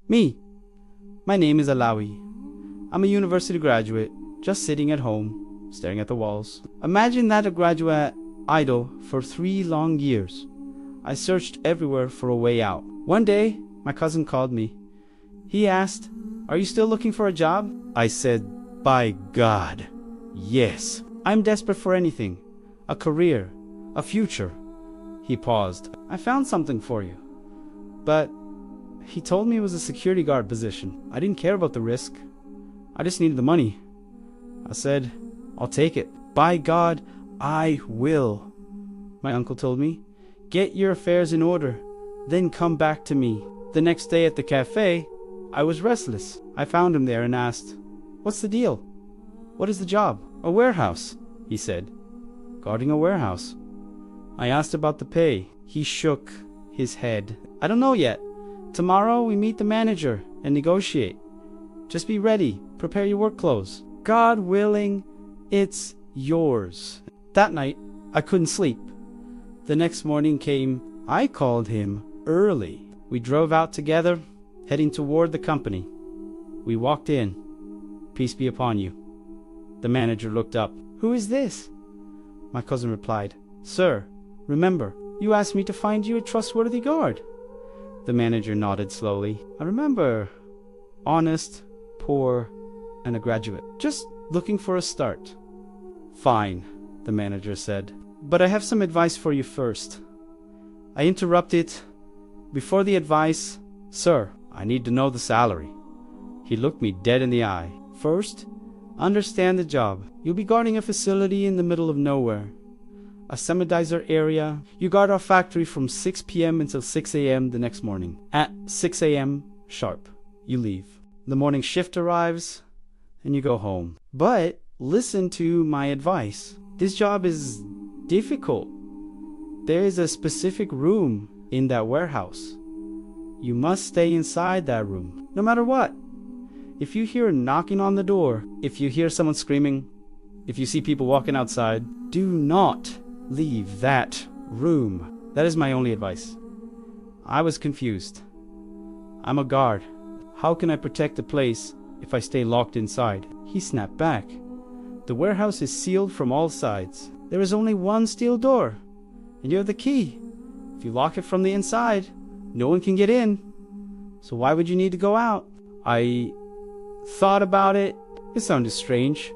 Me. My name is Alawi. I'm a university graduate, just sitting at home, staring at the walls. Imagine that, a graduate idle for 3 long years. I searched everywhere for a way out. One day, my cousin called me. He asked, "Are you still looking for a job?" I said, "By God, yes. I'm desperate for anything. A career, a future." He paused. "I found something for you." But he told me it was a security guard position. I didn't care about the risk. I just needed the money. I said, "I'll take it. By God, I will." My uncle told me, "Get your affairs in order, then come back to me." The next day at the cafe, I was restless. I found him there and asked, "What's the deal? What is the job?" "A warehouse," he said. "Guarding a warehouse." I asked about the pay. He shook his head. "I don't know yet. Tomorrow we meet the manager and negotiate. Just be ready. Prepare your work clothes. God willing, it's yours." That night, I couldn't sleep. The next morning came. I called him early. We drove out together, heading toward the company. We walked in. "Peace be upon you." The manager looked up. "Who is this?" My cousin replied, "Sir, remember, you asked me to find you a trustworthy guard." The manager nodded slowly. "I remember. Honest, poor, and a graduate. Just looking for a start." "Fine," the manager said. "But I have some advice for you first." I interrupted. "Before the advice, sir, I need to know the salary." He looked me dead in the eye. "First, understand the job. You'll be guarding a facility in the middle of nowhere. A semi-desert area. You guard our factory from 6 p.m. until 6 a.m. the next morning. At 6 a.m. sharp, you leave. The morning shift arrives, and you go home. But listen to my advice. This job is difficult. There is a specific room in that warehouse. You must stay inside that room, no matter what. If you hear knocking on the door, if you hear someone screaming, if you see people walking outside, do not leave that room. That is my only advice." I was confused. "I'm a guard. How can I protect the place if I stay locked inside?" He snapped back. "The warehouse is sealed from all sides. There is only one steel door, and you have the key. If you lock it from the inside, no one can get in. So why would you need to go out?" I thought about it. It sounded strange.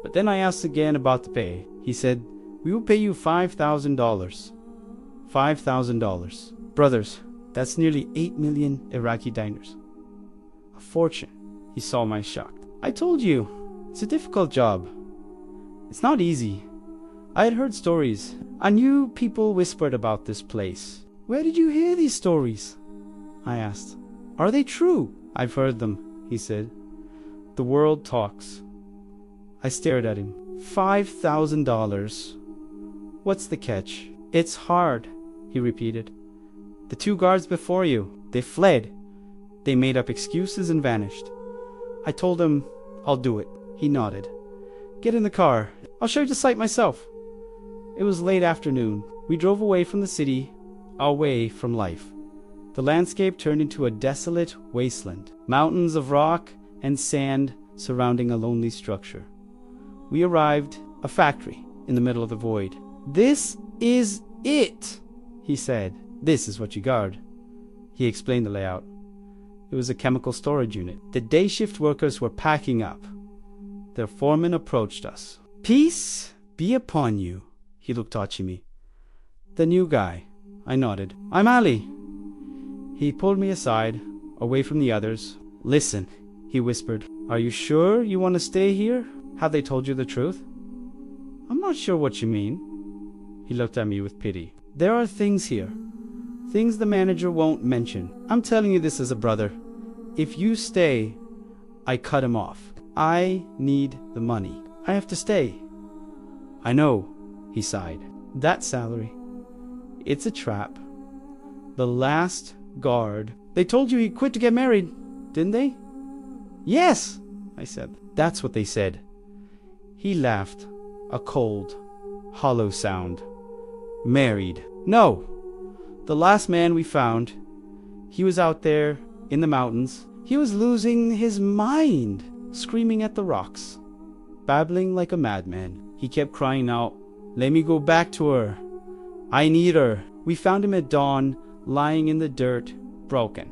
But then I asked again about the pay. He said, "We will pay you $5,000. $5,000. Brothers, that's nearly 8 million Iraqi dinars. A fortune." He saw my shock. "I told you, it's a difficult job. It's not easy. I had heard stories. I knew people whispered about this place." "Where did you hear these stories?" I asked. "Are they true?" "I've heard them," he said. "The world talks." I stared at him. $5,000. What's the catch?" "It's hard," he repeated. "The 2 guards before you, they fled. They made up excuses and vanished. I told him, I'll do it." He nodded. "Get in the car. I'll show you the site myself." It was late afternoon. We drove away from the city, away from life. The landscape turned into a desolate wasteland. Mountains of rock and sand surrounding a lonely structure. We arrived, a factory, in the middle of the void. "This is it," he said. "This is what you guard." He explained the layout. It was a chemical storage unit. The day shift workers were packing up. Their foreman approached us. "Peace be upon you." He looked touchy me. "The new guy." I nodded. "I'm Ali." He pulled me aside, away from the others. "Listen," he whispered. "Are you sure you want to stay here? Have they told you the truth?" "I'm not sure what you mean." He looked at me with pity. "There are things here. Things the manager won't mention. I'm telling you this as a brother. If you stay, I cut him off. I need the money. I have to stay." "I know," he sighed. "That salary. It's a trap. The last guard. They told you he quit to get married, didn't they?" "Yes," I said. "That's what they said." He laughed, a cold, hollow sound. "Married. No. The last man we found, he was out there in the mountains. He was losing his mind, screaming at the rocks, babbling like a madman. He kept crying out, "Let me go back to her. I need her." We found him at dawn, lying in the dirt, broken.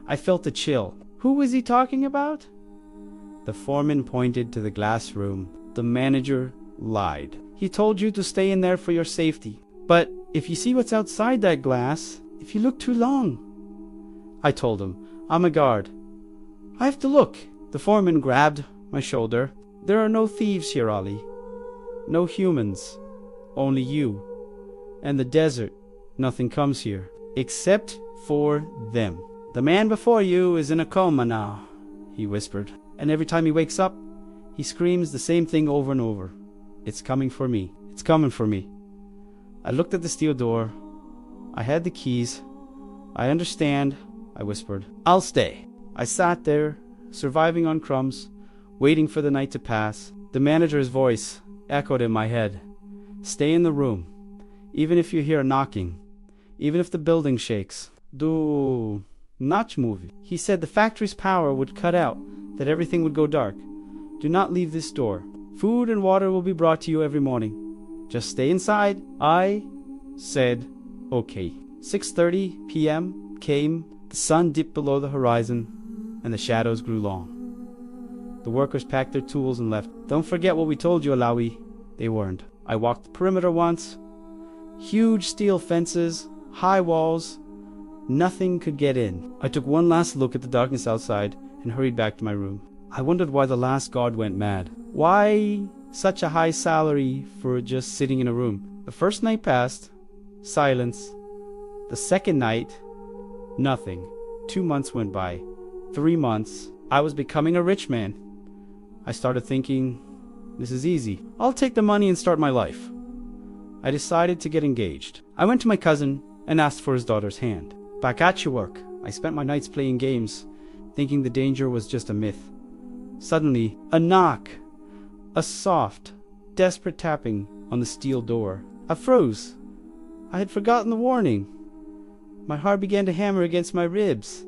I felt a chill. Who was he talking about? The foreman pointed to the glass room. The manager lied. He told you to stay in there for your safety. But if you see what's outside that glass, if you look too long. I told him, "I'm a guard. I have to look." The foreman grabbed my shoulder. "There are no thieves here, Ollie. No humans. Only you. And the desert. Nothing comes here. Except for them. The man before you is in a coma now," he whispered. "And every time he wakes up, he screams the same thing over and over. It's coming for me. It's coming for me." I looked at the steel door. I had the keys. "I understand," I whispered. "I'll stay." I sat there, surviving on crumbs, waiting for the night to pass. The manager's voice echoed in my head. "Stay in the room, even if you hear knocking, even if the building shakes. Do not move." He said the factory's power would cut out, that everything would go dark. "Do not leave this door. Food and water will be brought to you every morning. Just stay inside." I said, "Okay." 6:30 p.m. came. The sun dipped below the horizon, and the shadows grew long. The workers packed their tools and left. "Don't forget what we told you, Alawi." They weren't. I walked the perimeter once. Huge steel fences, high walls. Nothing could get in. I took one last look at the darkness outside and hurried back to my room. I wondered why the last guard went mad. Why such a high salary for just sitting in a room? The first night passed. Silence. The second night, nothing. 2 months went by. 3 months. I was becoming a rich man. I started thinking, this is easy. I'll take the money and start my life. I decided to get engaged. I went to my cousin and asked for his daughter's hand. Back at your work, I spent my nights playing games, thinking the danger was just a myth. Suddenly, a knock. A soft, desperate tapping on the steel door. I froze. I had forgotten the warning. My heart began to hammer against my ribs.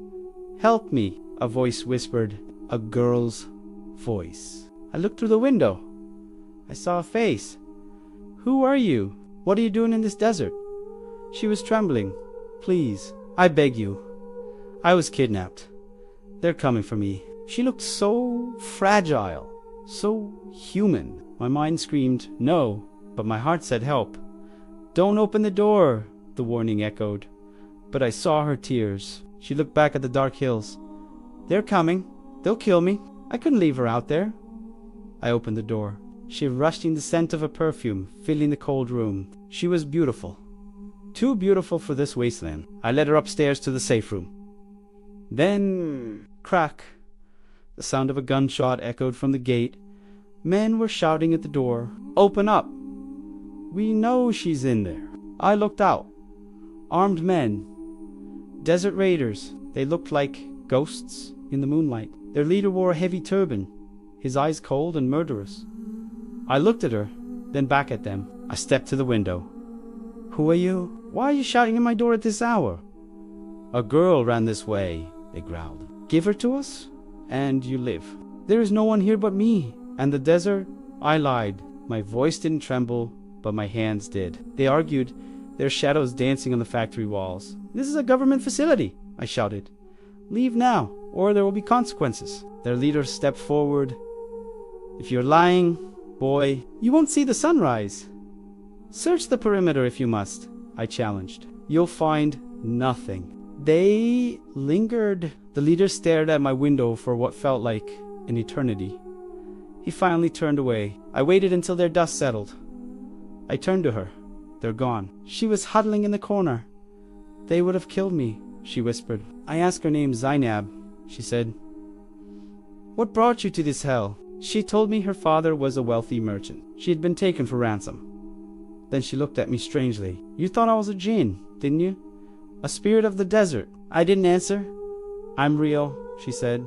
"Help me," a voice whispered. A girl's voice. I looked through the window. I saw a face. "Who are you? What are you doing in this desert?" She was trembling. "Please, I beg you. I was kidnapped. They're coming for me." She looked so fragile, so human. My mind screamed, no, but my heart said help. "Don't open the door," the warning echoed. But I saw her tears. She looked back at the dark hills. "They're coming. They'll kill me." I couldn't leave her out there. I opened the door. She rushed in the scent of a perfume, filling the cold room. She was beautiful. Too beautiful for this wasteland. I led her upstairs to the safe room. Then, crack. The sound of a gunshot echoed from the gate. Men were shouting at the door. "Open up! We know she's in there." I looked out. Armed men. Desert raiders. They looked like ghosts in the moonlight. Their leader wore a heavy turban, his eyes cold and murderous. I looked at her, then back at them. I stepped to the window. "Who are you? Why are you shouting at my door at this hour?" "A girl ran this way," they growled. "Give her to us, and you live." "There is no one here but me. And the desert?" I lied. My voice didn't tremble, but my hands did. They argued, their shadows dancing on the factory walls. "This is a government facility," I shouted. "Leave now, or there will be consequences." Their leader stepped forward. "If you're lying, boy, you won't see the sunrise. Search the perimeter if you must," I challenged. "You'll find nothing." They lingered. The leader stared at my window for what felt like an eternity. He finally turned away. I waited until their dust settled. I turned to her. "They're gone." She was huddling in the corner. "They would have killed me," she whispered. I asked her name. "Zainab," she said. "What brought you to this hell?" She told me her father was a wealthy merchant. She had been taken for ransom. Then she looked at me strangely. "You thought I was a jinn, didn't you? A spirit of the desert?" I didn't answer. "I'm real," she said.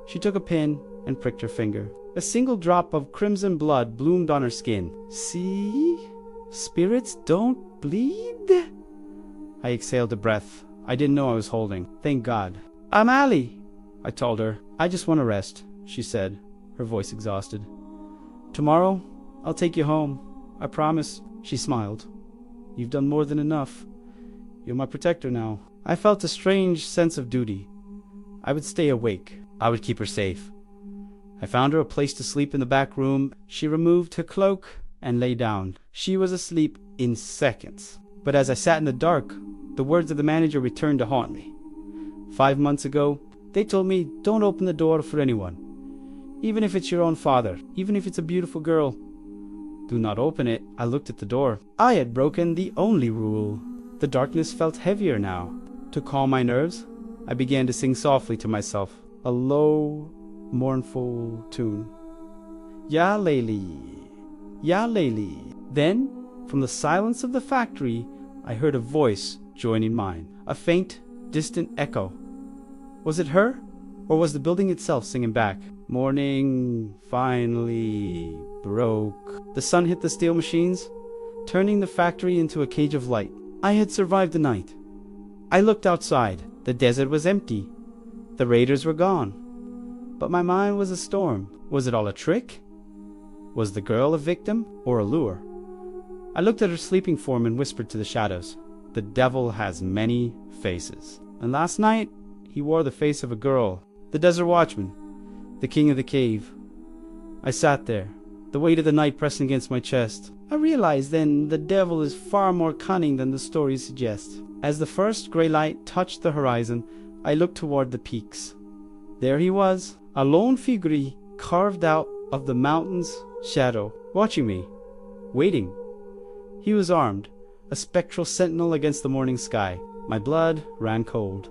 She took a pin and pricked her finger. A single drop of crimson blood bloomed on her skin. "See? Spirits don't bleed?" I exhaled a breath. I didn't know I was holding. Thank God. I'm Allie, I told her. I just want to rest, she said, her voice exhausted. Tomorrow, I'll take you home. I promise. She smiled. You've done more than enough. You're my protector now. I felt a strange sense of duty. I would stay awake. I would keep her safe. I found her a place to sleep in the back room. She removed her cloak and lay down. She was asleep in seconds. But as I sat in the dark, the words of the manager returned to haunt me. 5 months ago, they told me, don't open the door for anyone. Even if it's your own father, even if it's a beautiful girl. Do not open it. I looked at the door. I had broken the only rule. The darkness felt heavier now. To calm my nerves, I began to sing softly to myself, a low, mournful tune. Ya Layli, Ya Layli. Then, from the silence of the factory, I heard a voice joining mine, a faint, distant echo. Was it her, or was the building itself singing back? Morning finally broke. The sun hit the steel machines, turning the factory into a cage of light. I had survived the night. I looked outside. The desert was empty. The raiders were gone. But my mind was a storm. Was it all a trick? Was the girl a victim or a lure? I looked at her sleeping form and whispered to the shadows, the devil has many faces. And last night, he wore the face of a girl, the desert watchman, the king of the cave. I sat there, the weight of the night pressing against my chest. I realized then the devil is far more cunning than the stories suggest. As the first gray light touched the horizon, I looked toward the peaks. There he was, a lone figure carved out of the mountain's shadow, watching me, waiting. He was armed, a spectral sentinel against the morning sky. My blood ran cold.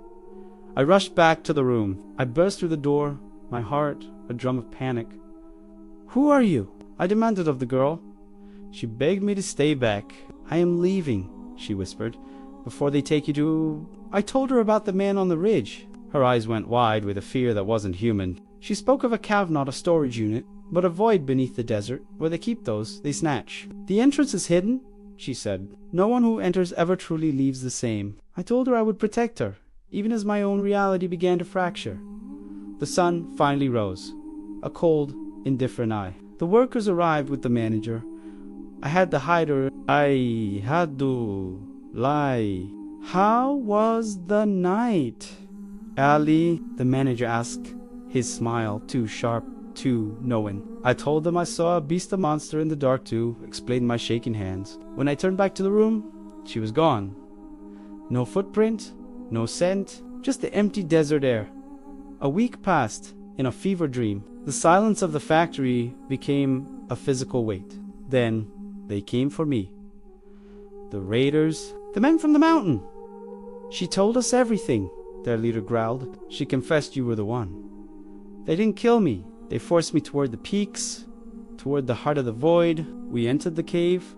I rushed back to the room. I burst through the door, my heart a drum of panic. Who are you? I demanded of the girl. She begged me to stay back. I am leaving, she whispered, before they take you to... I told her about the man on the ridge. Her eyes went wide with a fear that wasn't human. She spoke of a cave, not a storage unit, but a void beneath the desert, where they keep those they snatch. The entrance is hidden, she said. No one who enters ever truly leaves the same. I told her I would protect her, even as my own reality began to fracture. The sun finally rose, a cold, indifferent eye. The workers arrived with the manager. I had to hide her. I had to lie. How was the night? Ali, the manager asked, his smile too sharp, too knowing. I told them I saw a beast, a monster in the dark too, explained my shaking hands. When I turned back to the room, she was gone. No footprint, no scent, just the empty desert air. A week passed in a fever dream. The silence of the factory became a physical weight. Then they came for me. The raiders, the men from the mountain. She told us everything, their leader growled. She confessed you were the one. They didn't kill me. They forced me toward the peaks, toward the heart of the void. We entered the cave.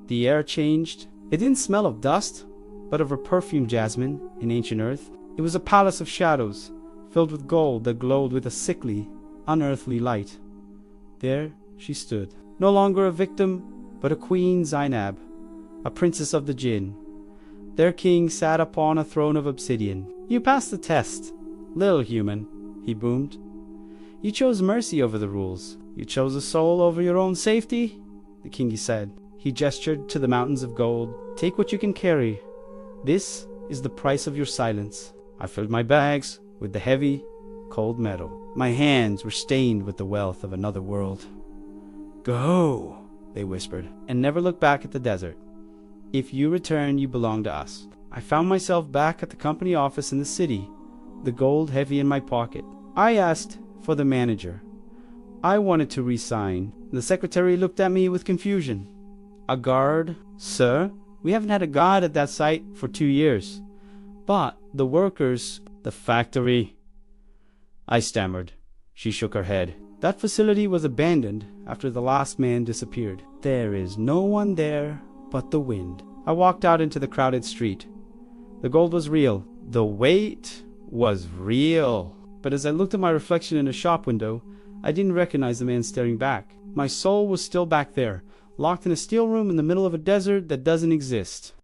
The air changed. It didn't smell of dust, but of a perfumed jasmine in ancient earth. It was a palace of shadows, filled with gold that glowed with a sickly, unearthly light. There she stood, no longer a victim, but a queen Zainab, a princess of the jinn. Their king sat upon a throne of obsidian. You passed the test, little human, he boomed. You chose mercy over the rules. You chose a soul over your own safety, the king said. He gestured to the mountains of gold. Take what you can carry. This is the price of your silence. I filled my bags with the heavy, cold metal. My hands were stained with the wealth of another world. Go, they whispered, and never look back at the desert. If you return, you belong to us. I found myself back at the company office in the city, the gold heavy in my pocket. I asked for the manager. I wanted to resign. The secretary looked at me with confusion. A guard? Sir, we haven't had a guard at that site for 2 years. But the workers, the factory... I stammered. She shook her head. That facility was abandoned after the last man disappeared. There is no one there but the wind. I walked out into the crowded street. The gold was real. The weight was real. But as I looked at my reflection in a shop window, I didn't recognize the man staring back. My soul was still back there, locked in a steel room in the middle of a desert that doesn't exist.